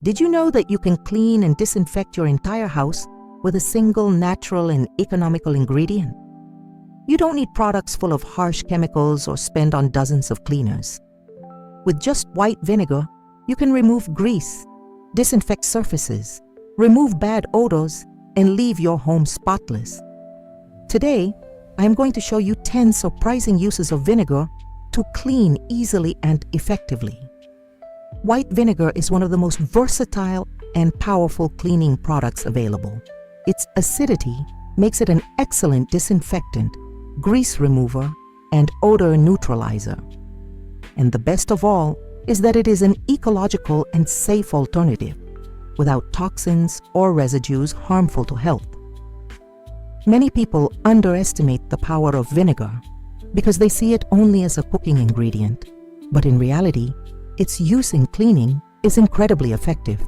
Did you know that you can clean and disinfect your entire house with a single natural and economical ingredient? You don't need products full of harsh chemicals or spend on dozens of cleaners. With just white vinegar, you can remove grease, disinfect surfaces, remove bad odors, and leave your home spotless. Today, I am going to show you 10 surprising uses of vinegar to clean easily and effectively. White vinegar is one of the most versatile and powerful cleaning products available. Its acidity makes it an excellent disinfectant, grease remover, and odor neutralizer. And the best of all is that it is an ecological and safe alternative, without toxins or residues harmful to health. Many people underestimate the power of vinegar because they see it only as a cooking ingredient, but in reality, its use in cleaning is incredibly effective.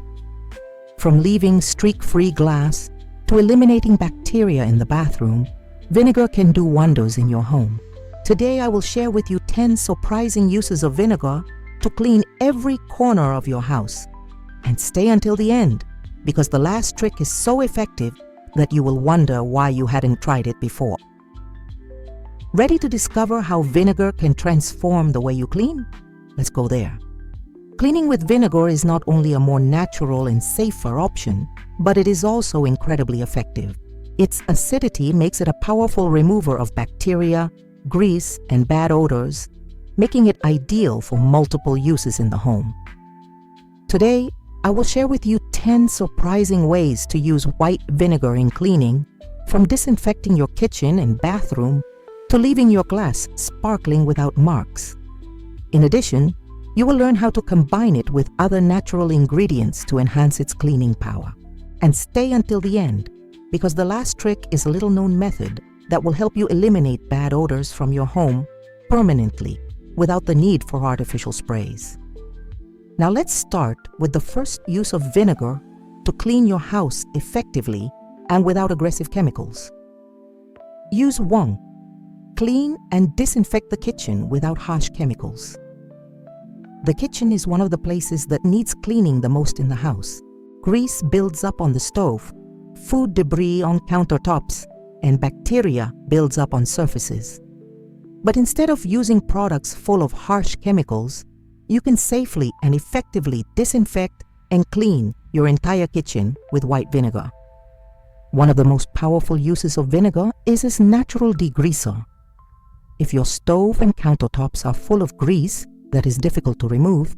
From leaving streak-free glass to eliminating bacteria in the bathroom, vinegar can do wonders in your home. Today, I will share with you 10 surprising uses of vinegar to clean every corner of your house. And stay until the end, because the last trick is so effective that you will wonder why you hadn't tried it before. Ready to discover how vinegar can transform the way you clean? Let's go there. Cleaning with vinegar is not only a more natural and safer option, but it is also incredibly effective. Its acidity makes it a powerful remover of bacteria, grease, and bad odors, making it ideal for multiple uses in the home. Today, I will share with you 10 surprising ways to use white vinegar in cleaning, from disinfecting your kitchen and bathroom to leaving your glass sparkling without marks. In addition, you will learn how to combine it with other natural ingredients to enhance its cleaning power. And stay until the end, because the last trick is a little-known method that will help you eliminate bad odors from your home permanently without the need for artificial sprays. Now let's start with the first use of vinegar to clean your house effectively and without aggressive chemicals. Use 1. Clean and disinfect the kitchen without harsh chemicals. The kitchen is one of the places that needs cleaning the most in the house. Grease builds up on the stove, food debris on countertops, and bacteria builds up on surfaces. But instead of using products full of harsh chemicals, you can safely and effectively disinfect and clean your entire kitchen with white vinegar. One of the most powerful uses of vinegar is as natural degreaser. If your stove and countertops are full of grease that is difficult to remove,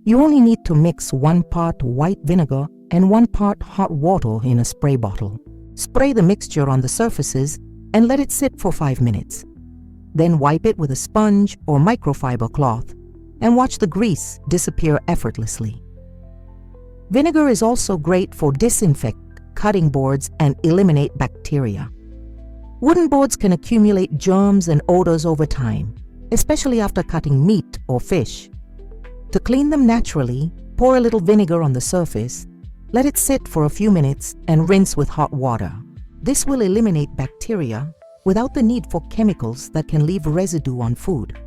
you only need to mix 1 part white vinegar and 1 part hot water in a spray bottle. Spray the mixture on the surfaces and let it sit for 5 minutes. Then wipe it with a sponge or microfiber cloth and watch the grease disappear effortlessly. Vinegar is also great for disinfect cutting boards and eliminate bacteria. Wooden boards can accumulate germs and odors over time, especially after cutting meat or fish. To clean them naturally, pour a little vinegar on the surface, let it sit for a few minutes, and rinse with hot water. This will eliminate bacteria without the need for chemicals that can leave residue on food.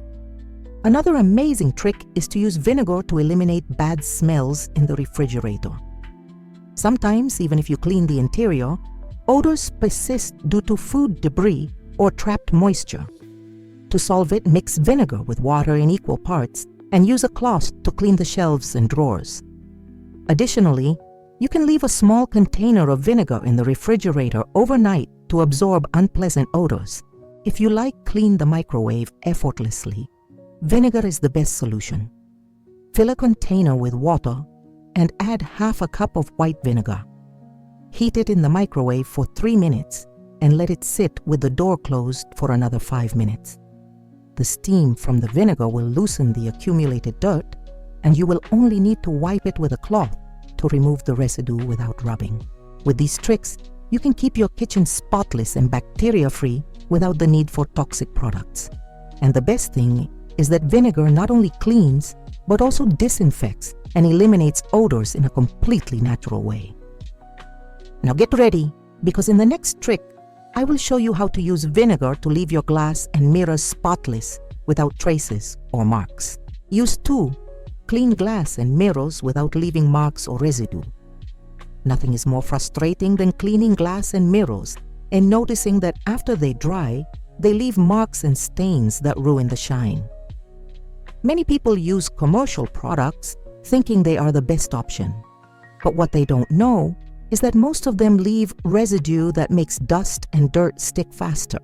Another amazing trick is to use vinegar to eliminate bad smells in the refrigerator. Sometimes, even if you clean the interior, odors persist due to food debris or trapped moisture. To solve it, mix vinegar with water in equal parts and use a cloth to clean the shelves and drawers. Additionally, you can leave a small container of vinegar in the refrigerator overnight to absorb unpleasant odors. If you like clean the microwave effortlessly, vinegar is the best solution. Fill a container with water and add half a cup of white vinegar. Heat it in the microwave for 3 minutes and let it sit with the door closed for another 5 minutes. The steam from the vinegar will loosen the accumulated dirt, and you will only need to wipe it with a cloth to remove the residue without rubbing. With these tricks, you can keep your kitchen spotless and bacteria-free without the need for toxic products. And the best thing is that vinegar not only cleans, but also disinfects and eliminates odors in a completely natural way. Now get ready, because in the next trick, I will show you how to use vinegar to leave your glass and mirrors spotless without traces or marks. Use 2. clean glass and mirrors without leaving marks or residue. Nothing is more frustrating than cleaning glass and mirrors and noticing that after they dry, they leave marks and stains that ruin the shine. Many people use commercial products thinking they are the best option. But what they don't know is that most of them leave residue that makes dust and dirt stick faster.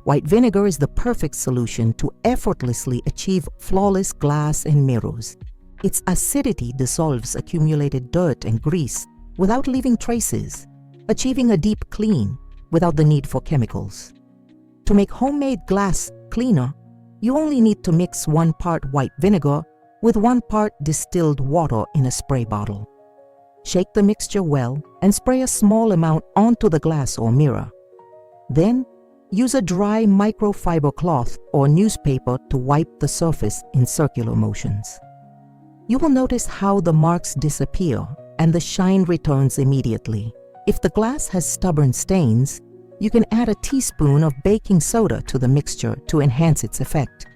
White vinegar is the perfect solution to effortlessly achieve flawless glass and mirrors. Its acidity dissolves accumulated dirt and grease without leaving traces, achieving a deep clean without the need for chemicals. To make homemade glass cleaner, you only need to mix 1 part white vinegar with 1 part distilled water in a spray bottle. Shake the mixture well and spray a small amount onto the glass or mirror. Then, use a dry microfiber cloth or newspaper to wipe the surface in circular motions. You will notice how the marks disappear and the shine returns immediately. If the glass has stubborn stains, you can add a teaspoon of baking soda to the mixture to enhance its effect.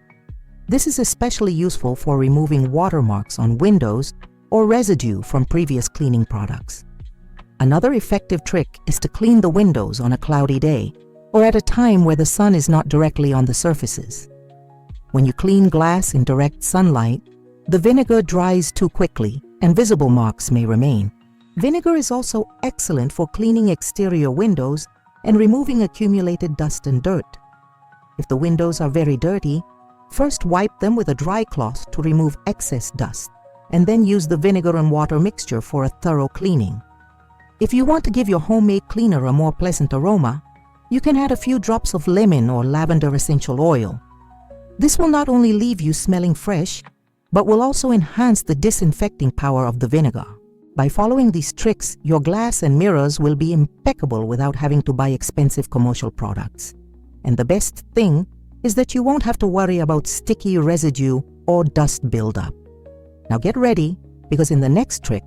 This is especially useful for removing watermarks on windows or residue from previous cleaning products. Another effective trick is to clean the windows on a cloudy day or at a time where the sun is not directly on the surfaces. When you clean glass in direct sunlight, the vinegar dries too quickly and visible marks may remain. Vinegar is also excellent for cleaning exterior windows and removing accumulated dust and dirt. If the windows are very dirty, first wipe them with a dry cloth to remove excess dust, and then use the vinegar and water mixture for a thorough cleaning. If you want to give your homemade cleaner a more pleasant aroma, you can add a few drops of lemon or lavender essential oil. This will not only leave you smelling fresh, but will also enhance the disinfecting power of the vinegar. By following these tricks, your glass and mirrors will be impeccable without having to buy expensive commercial products. And the best thing is that you won't have to worry about sticky residue or dust buildup. Now get ready, because in the next trick,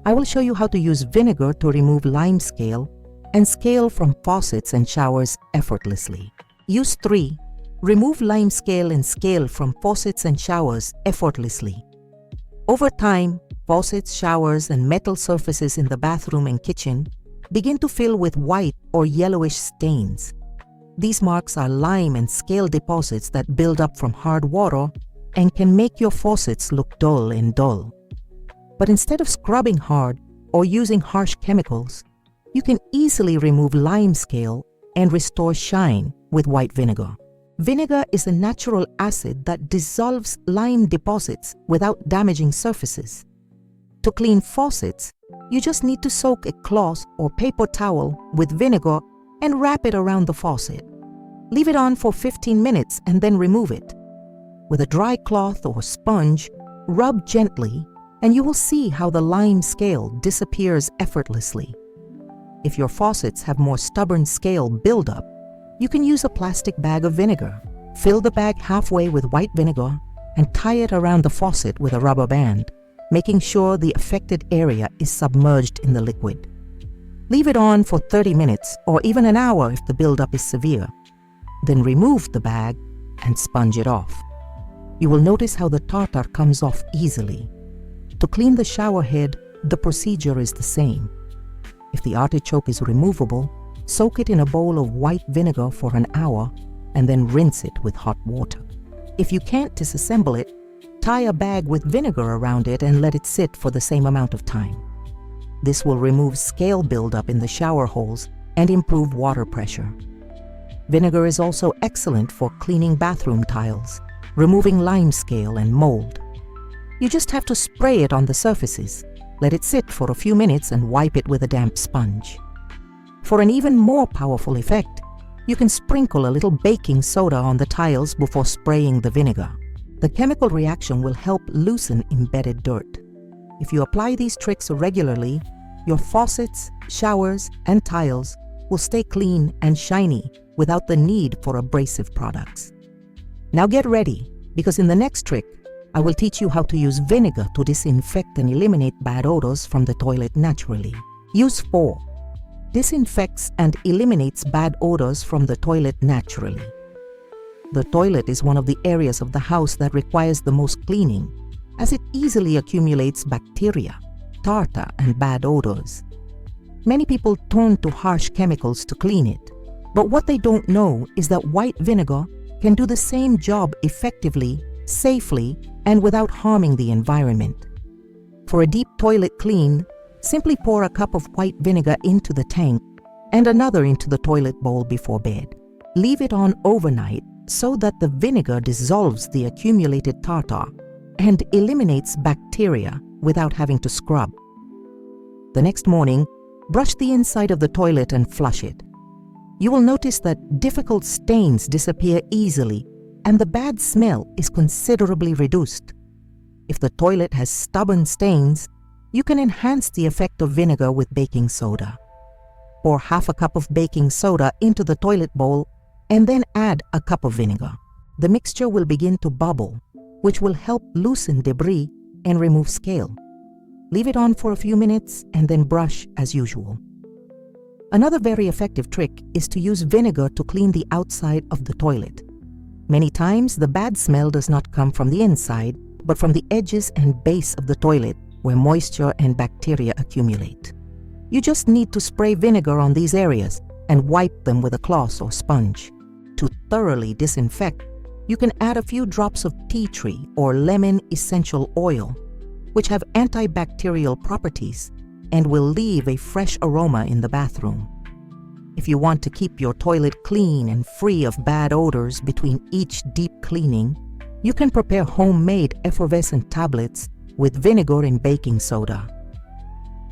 I will show you how to use vinegar to remove lime scale and scale from faucets and showers effortlessly. Use 3. Remove lime scale and scale from faucets and showers effortlessly. Over time, faucets, showers, and metal surfaces in the bathroom and kitchen begin to fill with white or yellowish stains. These marks are lime and scale deposits that build up from hard water and can make your faucets look dull and dull. But instead of scrubbing hard or using harsh chemicals, you can easily remove lime scale and restore shine with white vinegar. Vinegar is a natural acid that dissolves lime deposits without damaging surfaces. To clean faucets, you just need to soak a cloth or paper towel with vinegar and wrap it around the faucet. Leave it on for 15 minutes and then remove it. With a dry cloth or sponge, rub gently and you will see how the lime scale disappears effortlessly. If your faucets have more stubborn scale buildup, you can use a plastic bag of vinegar. Fill the bag halfway with white vinegar and tie it around the faucet with a rubber band, making sure the affected area is submerged in the liquid. Leave it on for 30 minutes or even an hour if the buildup is severe. Then remove the bag and sponge it off. You will notice how the tartar comes off easily. To clean the shower head, the procedure is the same. If the artichoke is removable, soak it in a bowl of white vinegar for an hour and then rinse it with hot water. If you can't disassemble it, tie a bag with vinegar around it and let it sit for the same amount of time. This will remove scale buildup in the shower holes and improve water pressure. Vinegar is also excellent for cleaning bathroom tiles, removing lime scale and mold. You just have to spray it on the surfaces, let it sit for a few minutes and wipe it with a damp sponge. For an even more powerful effect, you can sprinkle a little baking soda on the tiles before spraying the vinegar. The chemical reaction will help loosen embedded dirt. If you apply these tricks regularly, your faucets, showers, and tiles will stay clean and shiny without the need for abrasive products. Now get ready, because in the next trick, I will teach you how to use vinegar to disinfect and eliminate bad odors from the toilet naturally. Use 4. Disinfects and eliminates bad odors from the toilet naturally. The toilet is one of the areas of the house that requires the most cleaning. as it easily accumulates bacteria, tartar, and bad odors. Many people turn to harsh chemicals to clean it, but what they don't know is that white vinegar can do the same job effectively, safely, and without harming the environment. For a deep toilet clean, simply pour a cup of white vinegar into the tank and another into the toilet bowl before bed. Leave it on overnight so that the vinegar dissolves the accumulated tartar and eliminates bacteria without having to scrub. The next morning, brush the inside of the toilet and flush it. You will notice that difficult stains disappear easily and the bad smell is considerably reduced. If the toilet has stubborn stains, you can enhance the effect of vinegar with baking soda. Pour half a cup of baking soda into the toilet bowl and then add a cup of vinegar. The mixture will begin to bubble, which will help loosen debris and remove scale. Leave it on for a few minutes and then brush as usual. Another very effective trick is to use vinegar to clean the outside of the toilet. Many times, the bad smell does not come from the inside, but from the edges and base of the toilet where moisture and bacteria accumulate. You just need to spray vinegar on these areas and wipe them with a cloth or sponge. To thoroughly disinfect, you can add a few drops of tea tree or lemon essential oil, which have antibacterial properties and will leave a fresh aroma in the bathroom. If you want to keep your toilet clean and free of bad odors between each deep cleaning, you can prepare homemade effervescent tablets with vinegar and baking soda.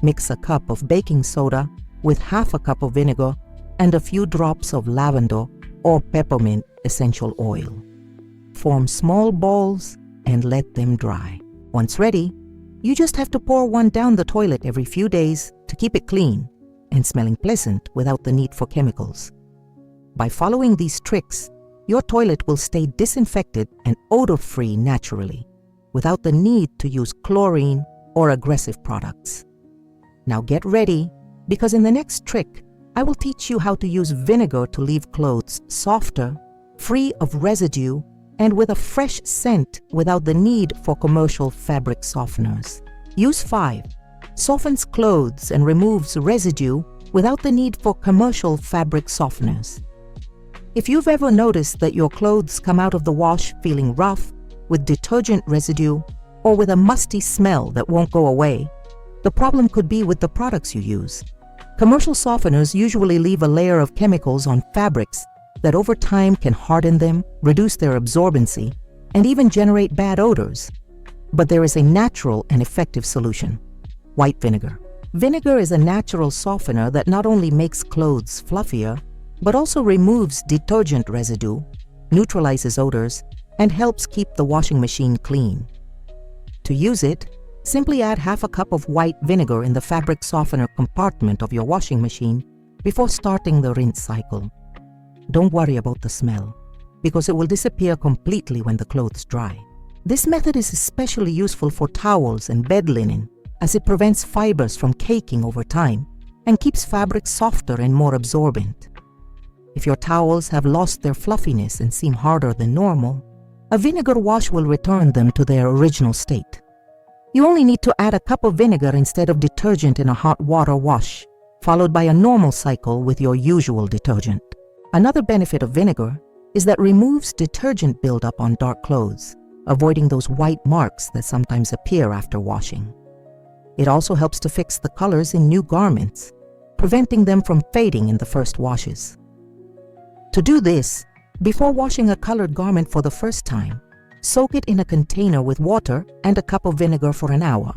Mix a cup of baking soda with half a cup of vinegar and a few drops of lavender or peppermint essential oil. Form small balls and let them dry. Once ready, you just have to pour one down the toilet every few days to keep it clean and smelling pleasant without the need for chemicals. By following these tricks, your toilet will stay disinfected and odor-free naturally, without the need to use chlorine or aggressive products. Now get ready, because in the next trick, I will teach you how to use vinegar to leave clothes softer, free of residue, and with a fresh scent without the need for commercial fabric softeners. Use 5. Softens clothes and removes residue without the need for commercial fabric softeners. If you've ever noticed that your clothes come out of the wash feeling rough, with detergent residue, or with a musty smell that won't go away, the problem could be with the products you use. Commercial softeners usually leave a layer of chemicals on fabrics that over time can harden them, reduce their absorbency, and even generate bad odors. But there is a natural and effective solution: white vinegar. Vinegar is a natural softener that not only makes clothes fluffier, but also removes detergent residue, neutralizes odors, and helps keep the washing machine clean. To use it, simply add half a cup of white vinegar in the fabric softener compartment of your washing machine before starting the rinse cycle. Don't worry about the smell, because it will disappear completely when the clothes dry. This method is especially useful for towels and bed linen, as it prevents fibers from caking over time and keeps fabric softer and more absorbent. If your towels have lost their fluffiness and seem harder than normal, a vinegar wash will return them to their original state. You only need to add a cup of vinegar instead of detergent in a hot water wash, followed by a normal cycle with your usual detergent. Another benefit of vinegar is that removes detergent buildup on dark clothes, avoiding those white marks that sometimes appear after washing. It also helps to fix the colors in new garments, preventing them from fading in the first washes. To do this, before washing a colored garment for the first time, soak it in a container with water and a cup of vinegar for an hour.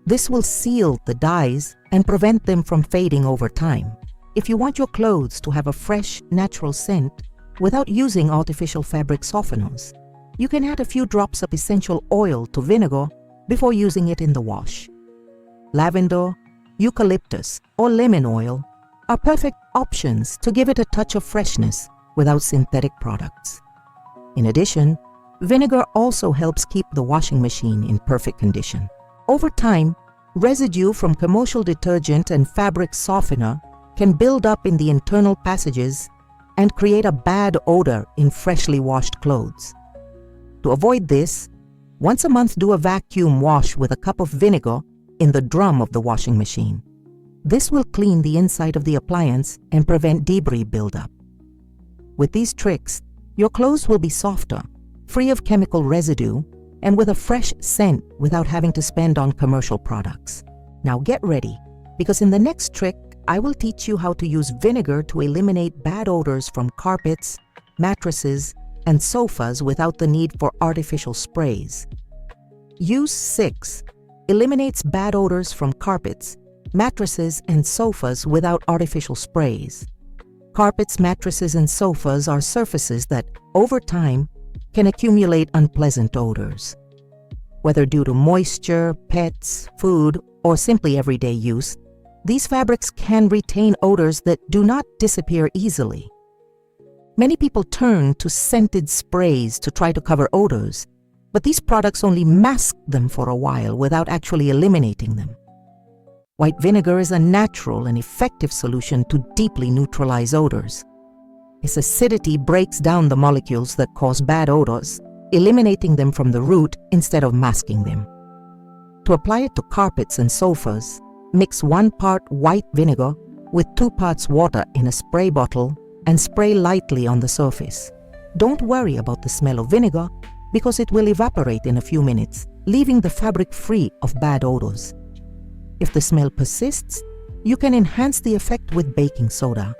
This will seal the dyes and prevent them from fading over time. If you want your clothes to have a fresh, natural scent without using artificial fabric softeners, you can add a few drops of essential oil to vinegar before using it in the wash. Lavender, eucalyptus, or lemon oil are perfect options to give it a touch of freshness without synthetic products. In addition, vinegar also helps keep the washing machine in perfect condition. Over time, residue from commercial detergent and fabric softener can build up in the internal passages and create a bad odor in freshly washed clothes. To avoid this, Once a month, do a vacuum wash with a cup of vinegar in the drum of the washing machine. This will clean the inside of the appliance and prevent debris buildup. With these tricks, your clothes will be softer, free of chemical residue, and with a fresh scent without having to spend on commercial products. Now get ready, because in the next trick, I will teach you how to use vinegar to eliminate bad odors from carpets, mattresses, and sofas without the need for artificial sprays. Use 6 eliminates bad odors from carpets, mattresses, and sofas without artificial sprays. Carpets, mattresses, and sofas are surfaces that, over time, can accumulate unpleasant odors. Whether due to moisture, pets, food, or simply everyday use, these fabrics can retain odors that do not disappear easily. Many people turn to scented sprays to try to cover odors, but these products only mask them for a while without actually eliminating them. White vinegar is a natural and effective solution to deeply neutralize odors. Its acidity breaks down the molecules that cause bad odors, eliminating them from the root instead of masking them. To apply it to carpets and sofas, mix 1 part white vinegar with 2 parts water in a spray bottle and spray lightly on the surface. Don't worry about the smell of vinegar because it will evaporate in a few minutes, leaving the fabric free of bad odors. If the smell persists, you can enhance the effect with baking soda.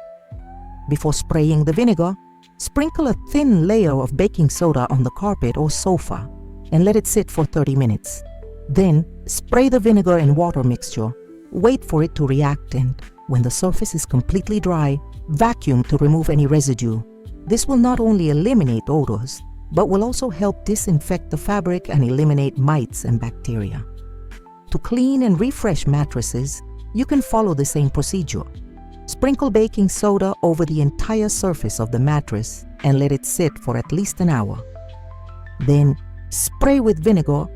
Before spraying the vinegar, sprinkle a thin layer of baking soda on the carpet or sofa and let it sit for 30 minutes. Then, spray the vinegar and water mixture. Wait for it to react, and when the surface is completely dry, vacuum to remove any residue. This will not only eliminate odors, but will also help disinfect the fabric and eliminate mites and bacteria. To clean and refresh mattresses, you can follow the same procedure. Sprinkle baking soda over the entire surface of the mattress and let it sit for at least an hour. Then, spray with vinegar,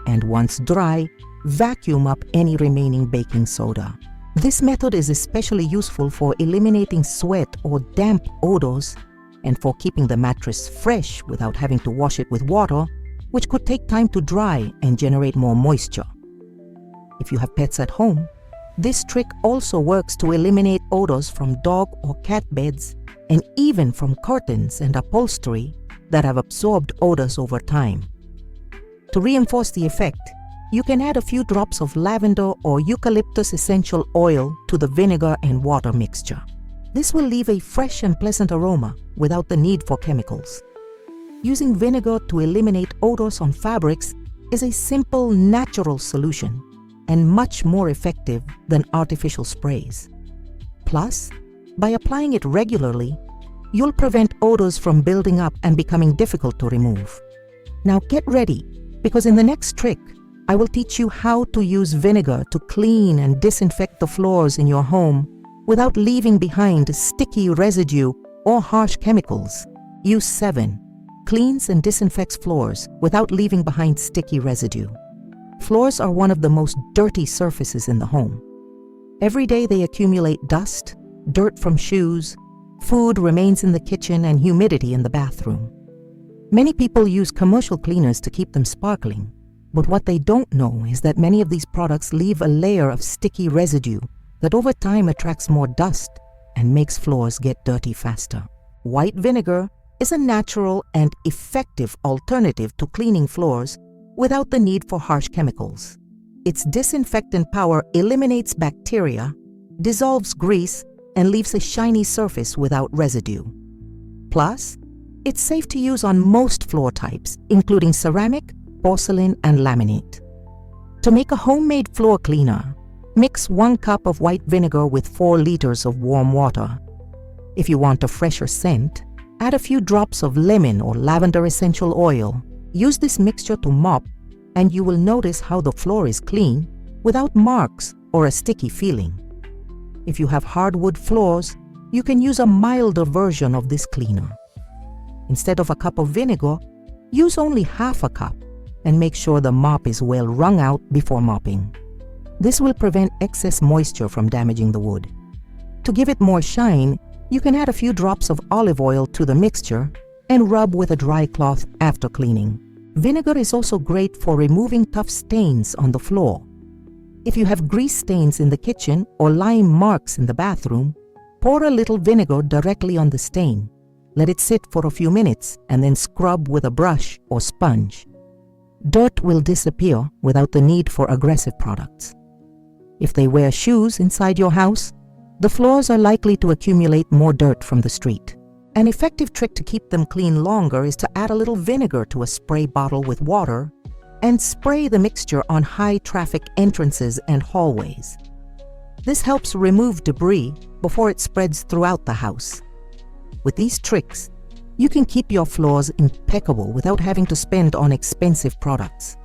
and once dry, vacuum up any remaining baking soda. This method is especially useful for eliminating sweat or damp odors and for keeping the mattress fresh without having to wash it with water, which could take time to dry and generate more moisture. If you have pets at home, this trick also works to eliminate odors from dog or cat beds and even from curtains and upholstery that have absorbed odors over time. To reinforce the effect, you can add a few drops of lavender or eucalyptus essential oil to the vinegar and water mixture. This will leave a fresh and pleasant aroma without the need for chemicals. Using vinegar to eliminate odors on fabrics is a simple, natural solution and much more effective than artificial sprays. Plus, by applying it regularly, you'll prevent odors from building up and becoming difficult to remove. Now get ready, because in the next trick, I will teach you how to use vinegar to clean and disinfect the floors in your home without leaving behind sticky residue or harsh chemicals. Use 7. Cleans and disinfects floors without leaving behind sticky residue. Floors are one of the most dirty surfaces in the home. Every day they accumulate dust, dirt from shoes, food remains in the kitchen, and humidity in the bathroom. Many people use commercial cleaners to keep them sparkling, but what they don't know is that many of these products leave a layer of sticky residue that over time attracts more dust and makes floors get dirty faster. White vinegar is a natural and effective alternative to cleaning floors without the need for harsh chemicals. Its disinfectant power eliminates bacteria, dissolves grease, and leaves a shiny surface without residue. Plus, it's safe to use on most floor types, including ceramic, porcelain, and laminate. To make a homemade floor cleaner, mix 1 cup of white vinegar with 4 liters of warm water. If you want a fresher scent, add a few drops of lemon or lavender essential oil. Use this mixture to mop, and you will notice how the floor is clean without marks or a sticky feeling. If you have hardwood floors, you can use a milder version of this cleaner. Instead of a cup of vinegar, use only half a cup and make sure the mop is well wrung out before mopping. This will prevent excess moisture from damaging the wood. To give it more shine, you can add a few drops of olive oil to the mixture and rub with a dry cloth after cleaning. Vinegar is also great for removing tough stains on the floor. If you have grease stains in the kitchen or lime marks in the bathroom, pour a little vinegar directly on the stain. Let it sit for a few minutes and then scrub with a brush or sponge. Dirt will disappear without the need for aggressive products. If they wear shoes inside your house, the floors are likely to accumulate more dirt from the street. An effective trick to keep them clean longer is to add a little vinegar to a spray bottle with water and spray the mixture on high-traffic entrances and hallways. This helps remove debris before it spreads throughout the house. With these tricks, you can keep your floors impeccable without having to spend on expensive products.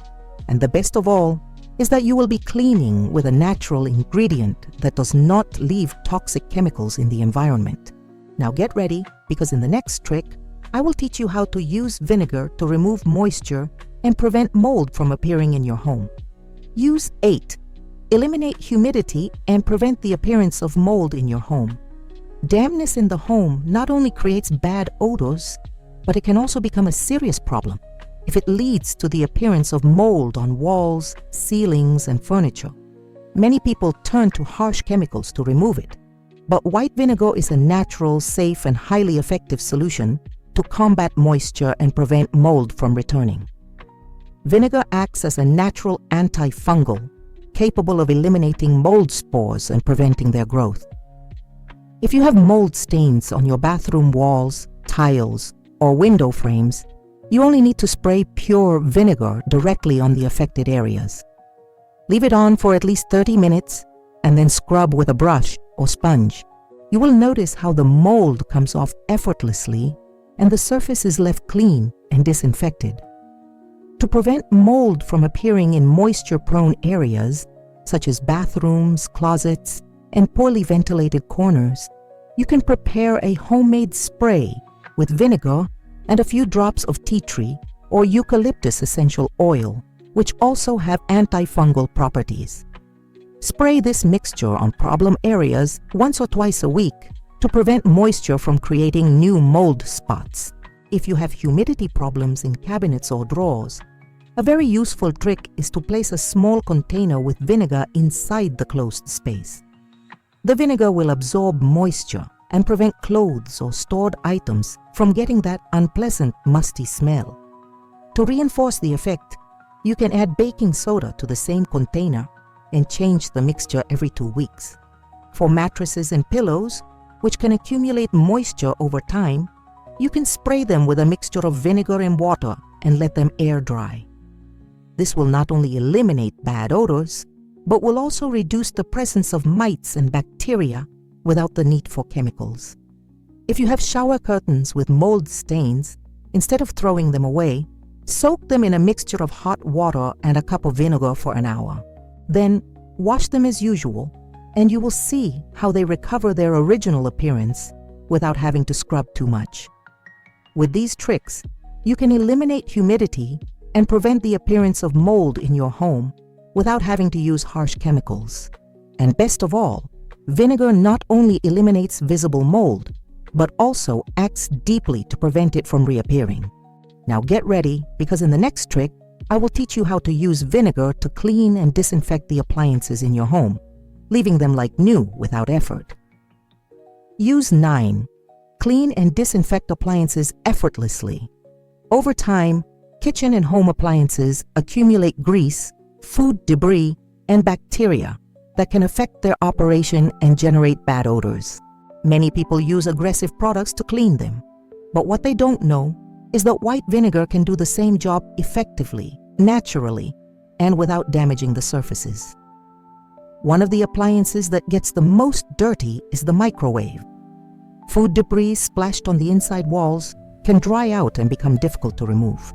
And the best of all is that you will be cleaning with a natural ingredient that does not leave toxic chemicals in the environment. Now get ready, because in the next trick, I will teach you how to use vinegar to remove moisture and prevent mold from appearing in your home. Use 8. Eliminate humidity and prevent the appearance of mold in your home. Dampness in the home not only creates bad odors, but it can also become a serious problem if it leads to the appearance of mold on walls, ceilings, and furniture. Many people turn to harsh chemicals to remove it, but white vinegar is a natural, safe, and highly effective solution to combat moisture and prevent mold from returning. Vinegar acts as a natural antifungal, capable of eliminating mold spores and preventing their growth. If you have mold stains on your bathroom walls, tiles, or window frames, you only need to spray pure vinegar directly on the affected areas. Leave it on for at least 30 minutes and then scrub with a brush or sponge. You will notice how the mold comes off effortlessly and the surface is left clean and disinfected. To prevent mold from appearing in moisture-prone areas, such as bathrooms, closets, and poorly ventilated corners, you can prepare a homemade spray with vinegar and a few drops of tea tree or eucalyptus essential oil, which also have antifungal properties. Spray this mixture on problem areas once or twice a week to prevent moisture from creating new mold spots. If you have humidity problems in cabinets or drawers, a very useful trick is to place a small container with vinegar inside the closed space. The vinegar will absorb moisture and prevent clothes or stored items from getting that unpleasant, musty smell. To reinforce the effect, you can add baking soda to the same container and change the mixture every 2 weeks. For mattresses and pillows, which can accumulate moisture over time, you can spray them with a mixture of vinegar and water and let them air dry. This will not only eliminate bad odors, but will also reduce the presence of mites and bacteria without the need for chemicals. If you have shower curtains with mold stains, instead of throwing them away, soak them in a mixture of hot water and a cup of vinegar for an hour. Then wash them as usual, and you will see how they recover their original appearance without having to scrub too much. With these tricks, you can eliminate humidity and prevent the appearance of mold in your home without having to use harsh chemicals. And best of all, vinegar not only eliminates visible mold, but also acts deeply to prevent it from reappearing. Now get ready, because in the next trick, I will teach you how to use vinegar to clean and disinfect the appliances in your home, leaving them like new without effort. Use 9. Clean and disinfect appliances effortlessly. Over time, kitchen and home appliances accumulate grease, food debris, and bacteria that can affect their operation and generate bad odors. Many people use aggressive products to clean them, but what they don't know is that white vinegar can do the same job effectively, naturally, and without damaging the surfaces. One of the appliances that gets the most dirty is the microwave. Food debris splashed on the inside walls can dry out and become difficult to remove.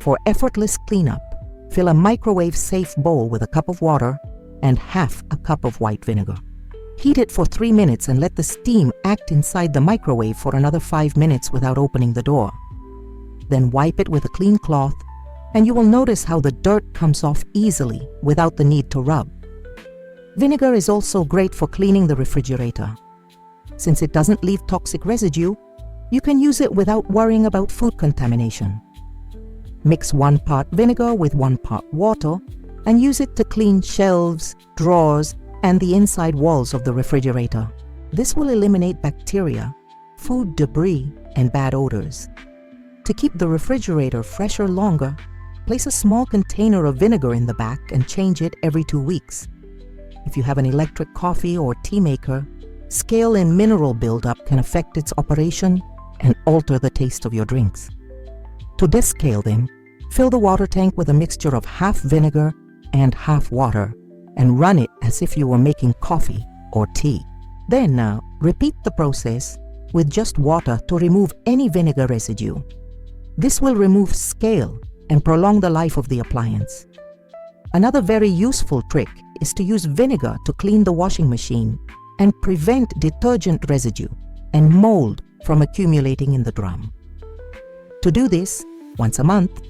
For effortless cleanup, fill a microwave-safe bowl with a cup of water and half a cup of white vinegar. Heat it for 3 minutes and let the steam act inside the microwave for another 5 minutes without opening the door. Then wipe it with a clean cloth, and you will notice how the dirt comes off easily without the need to rub. Vinegar is also great for cleaning the refrigerator. Since it doesn't leave toxic residue, you can use it without worrying about food contamination. Mix 1 part vinegar with 1 part water and use it to clean shelves, drawers, and the inside walls of the refrigerator. This will eliminate bacteria, food debris, and bad odors. To keep the refrigerator fresher longer, place a small container of vinegar in the back and change it every 2 weeks. If you have an electric coffee or tea maker, scale and mineral buildup can affect its operation and alter the taste of your drinks. To descale them, fill the water tank with a mixture of half vinegar and half water and run it as if you were making coffee or tea. Then repeat the process with just water to remove any vinegar residue. This will remove scale and prolong the life of the appliance. Another very useful trick is to use vinegar to clean the washing machine and prevent detergent residue and mold from accumulating in the drum. To do this, once a month,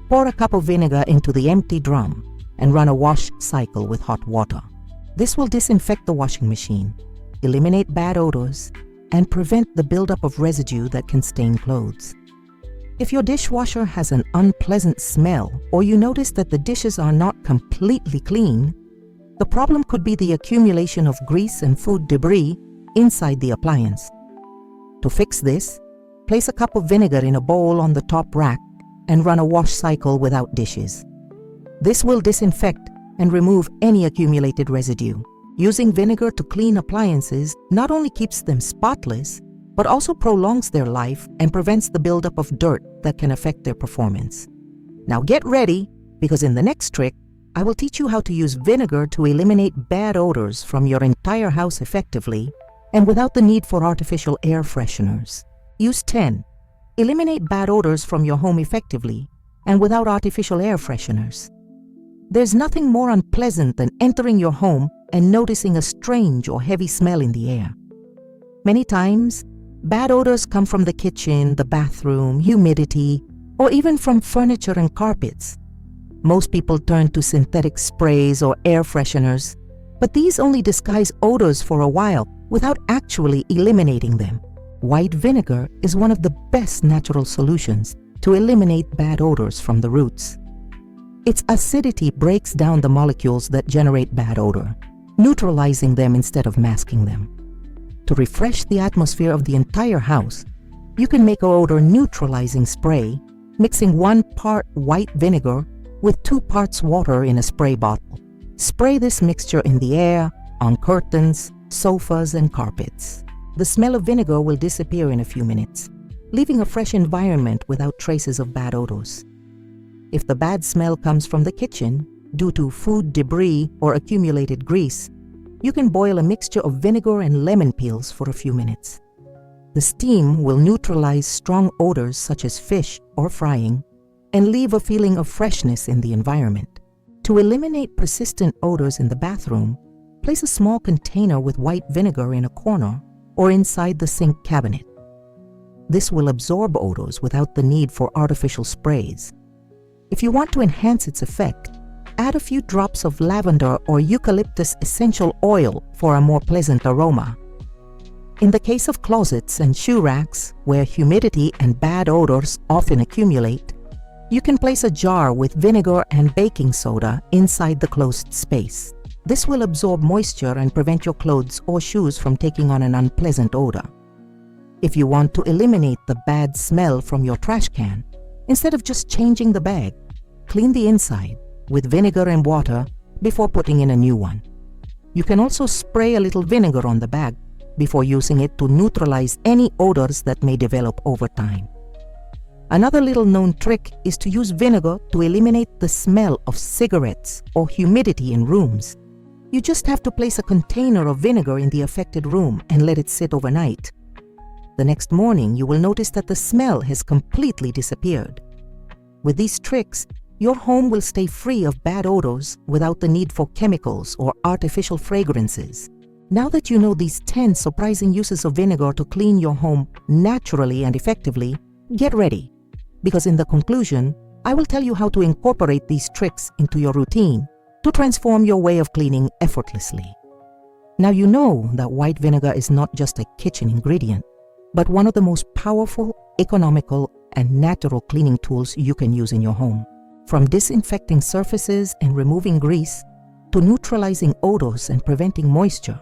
pour a cup of vinegar into the empty drum and run a wash cycle with hot water. This will disinfect the washing machine, eliminate bad odors, and prevent the buildup of residue that can stain clothes. If your dishwasher has an unpleasant smell or you notice that the dishes are not completely clean, the problem could be the accumulation of grease and food debris inside the appliance. To fix this, place a cup of vinegar in a bowl on the top rack and run a wash cycle without dishes. This will disinfect and remove any accumulated residue. Using vinegar to clean appliances not only keeps them spotless, but also prolongs their life and prevents the buildup of dirt that can affect their performance. Now get ready, because in the next trick, I will teach you how to use vinegar to eliminate bad odors from your entire house effectively and without the need for artificial air fresheners. Use 10. Eliminate bad odors from your home effectively and without artificial air fresheners. There's nothing more unpleasant than entering your home and noticing a strange or heavy smell in the air. Many times, bad odors come from the kitchen, the bathroom, humidity, or even from furniture and carpets. Most people turn to synthetic sprays or air fresheners, but these only disguise odors for a while without actually eliminating them. White vinegar is one of the best natural solutions to eliminate bad odors from the roots. Its acidity breaks down the molecules that generate bad odor, neutralizing them instead of masking them. To refresh the atmosphere of the entire house, you can make an odor neutralizing spray, mixing 1 part white vinegar with 2 parts water in a spray bottle. Spray this mixture in the air, on curtains, sofas, and carpets. The smell of vinegar will disappear in a few minutes, leaving a fresh environment without traces of bad odors. If the bad smell comes from the kitchen due to food debris or accumulated grease, you can boil a mixture of vinegar and lemon peels for a few minutes. The steam will neutralize strong odors such as fish or frying and leave a feeling of freshness in the environment. To eliminate persistent odors in the bathroom, place a small container with white vinegar in a corner or inside the sink cabinet. This will absorb odors without the need for artificial sprays. If you want to enhance its effect, add a few drops of lavender or eucalyptus essential oil for a more pleasant aroma. In the case of closets and shoe racks, where humidity and bad odors often accumulate, you can place a jar with vinegar and baking soda inside the closed space. This will absorb moisture and prevent your clothes or shoes from taking on an unpleasant odor. If you want to eliminate the bad smell from your trash can, instead of just changing the bag, clean the inside with vinegar and water before putting in a new one. You can also spray a little vinegar on the bag before using it to neutralize any odors that may develop over time. Another little known trick is to use vinegar to eliminate the smell of cigarettes or humidity in rooms. You just have to place a container of vinegar in the affected room and let it sit overnight. The next morning, you will notice that the smell has completely disappeared. With these tricks, your home will stay free of bad odors without the need for chemicals or artificial fragrances. Now that you know these 10 surprising uses of vinegar to clean your home naturally and effectively, get ready, because in the conclusion, I will tell you how to incorporate these tricks into your routine to transform your way of cleaning effortlessly. Now you know that white vinegar is not just a kitchen ingredient, but one of the most powerful, economical, and natural cleaning tools you can use in your home. From disinfecting surfaces and removing grease to neutralizing odors and preventing moisture,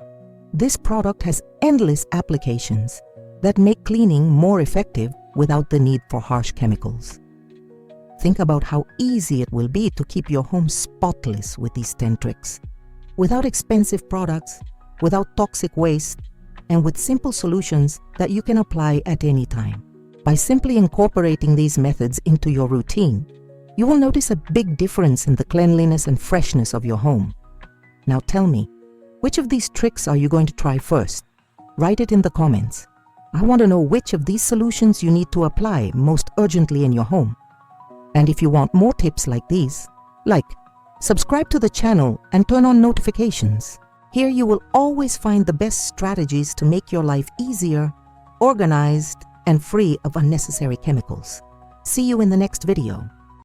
this product has endless applications that make cleaning more effective without the need for harsh chemicals. Think about how easy it will be to keep your home spotless with these 10 tricks, without expensive products, without toxic waste, and with simple solutions that you can apply at any time. By simply incorporating these methods into your routine, you will notice a big difference in the cleanliness and freshness of your home. Now tell me, which of these tricks are you going to try first? Write it in the comments. I want to know which of these solutions you need to apply most urgently in your home. And if you want more tips like these, subscribe to the channel and turn on notifications. Here you will always find the best strategies to make your life easier, organized, and free of unnecessary chemicals. See you in the next video.